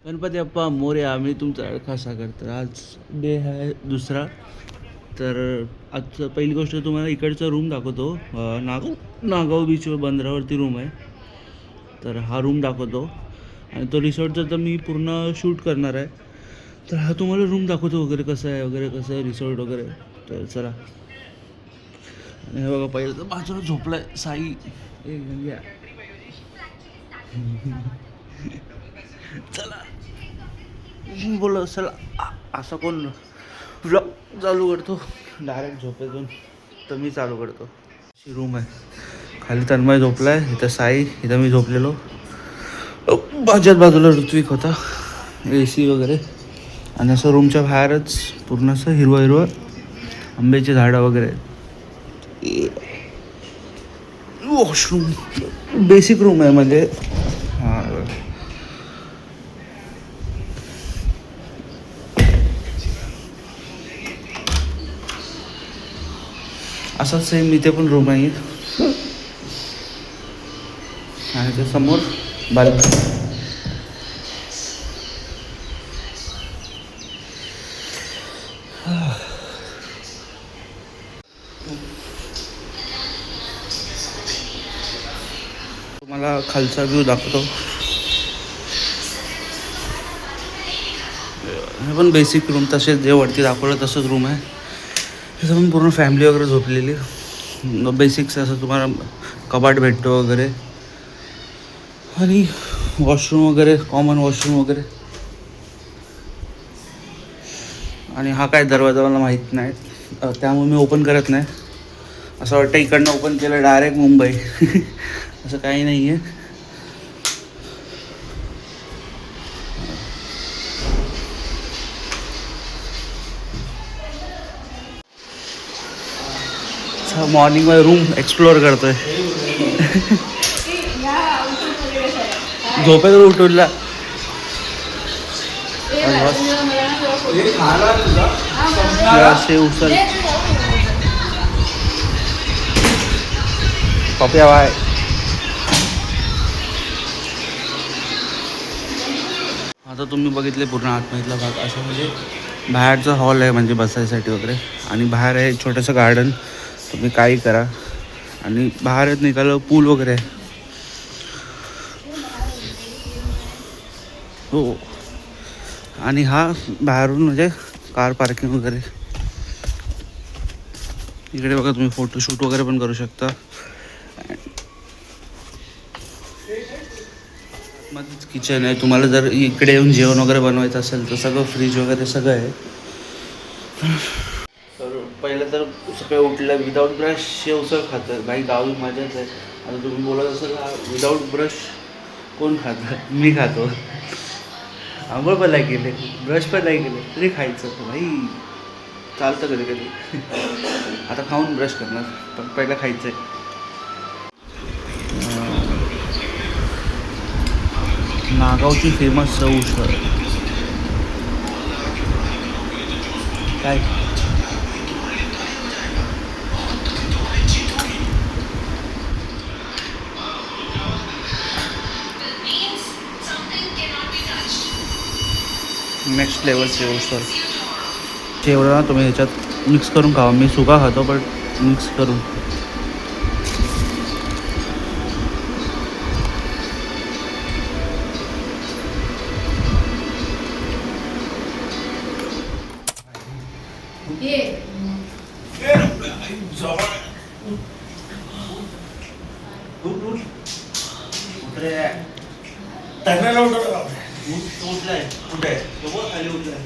गणपती बाप्पा मोरया. मी तुमचा अडखा सागर. तर आज डे आहे दुसरा. तर आजचं पहिली गोष्ट तुम्हाला इकडचा रूम दाखवतो. नागाव बीचवर बंदरावरती रूम आहे. तर हा रूम दाखवतो आणि तो रिसॉर्टचा तर मी पूर्ण शूट करणार आहे. तर हा तुम्हाला रूम दाखवतो वगैरे कसं आहे वगैरे कसं आहे रिसॉर्ट वगैरे. तर चला. आणि हे बघा पहिलं तर बाजूला झोपला आहे साई. घ्या. चला बोल चला. असं कोण व्लॉग चालू करतो डायरेक्ट झोपेतून. तर मी चालू करतो. अशी रूम आहे. खाली तन्मय झोपला आहे, इथं साई, इथं मी झोपलेलो. माझ्याच बाजूला ऋत्विक होता. ए सी वगैरे. आणि असं रूमच्या बाहेरच पूर्ण असं हिरवं हिरवं आंब्याची झाडं वगैरे. वॉशरूम बेसिक रूम आहे म्हणजे. हां असंच सेम इथे पण रूम आहे. आणि त्या समोर बाल्कनी. तुम्हाला खालचा व्ह्यू दाखवतो. हे पण बेसिक रूम तसेच जे वरती दाखवलं तसंच रूम आहे. तिथं पण पूर्ण फॅमिली वगैरे झोपलेली. बेसिक्स असं तुम्हाला कपाट भेटतो वगैरे. आणि वॉशरूम वगैरे कॉमन वॉशरूम वगैरे. आणि हा काय दरवाजा मला माहीत नाही, त्यामुळे मी ओपन करत नाही. असं वाटतं इकडनं ओपन केलं डायरेक्ट मुंबई. असं काही नाही आहे. मॉर्निंगमध्ये रूम एक्सप्लोअर करतोय. झोपेत उठवला. असे उचल पप्या वाय. आता तुम्ही बघितले पूर्ण आतमधला भाग. असं म्हणजे बाहेरचा हॉल आहे म्हणजे बसायसाठी वगैरे. आणि बाहेर आहे छोटंसं गार्डन. तुम्ही काही करा. आणि बाहेरच निघालं पूल वगैरे आहे. हो. आणि हा बाहेरून म्हणजे कार पार्किंग वगैरे. इकडे बघा तुम्ही फोटोशूट वगैरे पण करू शकता. मध्येच किचन आहे. तुम्हाला जर इकडे येऊन जेवण वगैरे बनवायचं असेल तर सगळं फ्रीज वगैरे सगळं आहे. तर पहिलं तर सकाळी उठलं विदाऊट ब्रश शेवसळ खातं. भाई गावी मजाच आहे. आता तुम्ही बोलत असाल विदाऊट ब्रश कोण खातं. मी खातो. आंघोळ पण नाही केले, ब्रश पण नाही केले तरी खायचं भाई. चालतं कधी कधी. आता खाऊन ब्रश करणार पण पहिलं खायचं आहे. नागावची फेमस चव उसळ. काय नेक्स्ट लेवलचे उसळ. शेवळा ना तुम्ही ह्याच्यात मिक्स करून खावा. मी सुका खातो पण मिक्स करून. उठलाय कुठे आहे खाली उठलाय.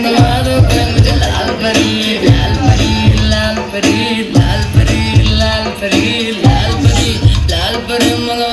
बनवा दो कोई मुझे लाल परी लाल परी लाल परी लाल परी लाल परी लाल परी लाल परी मंगवा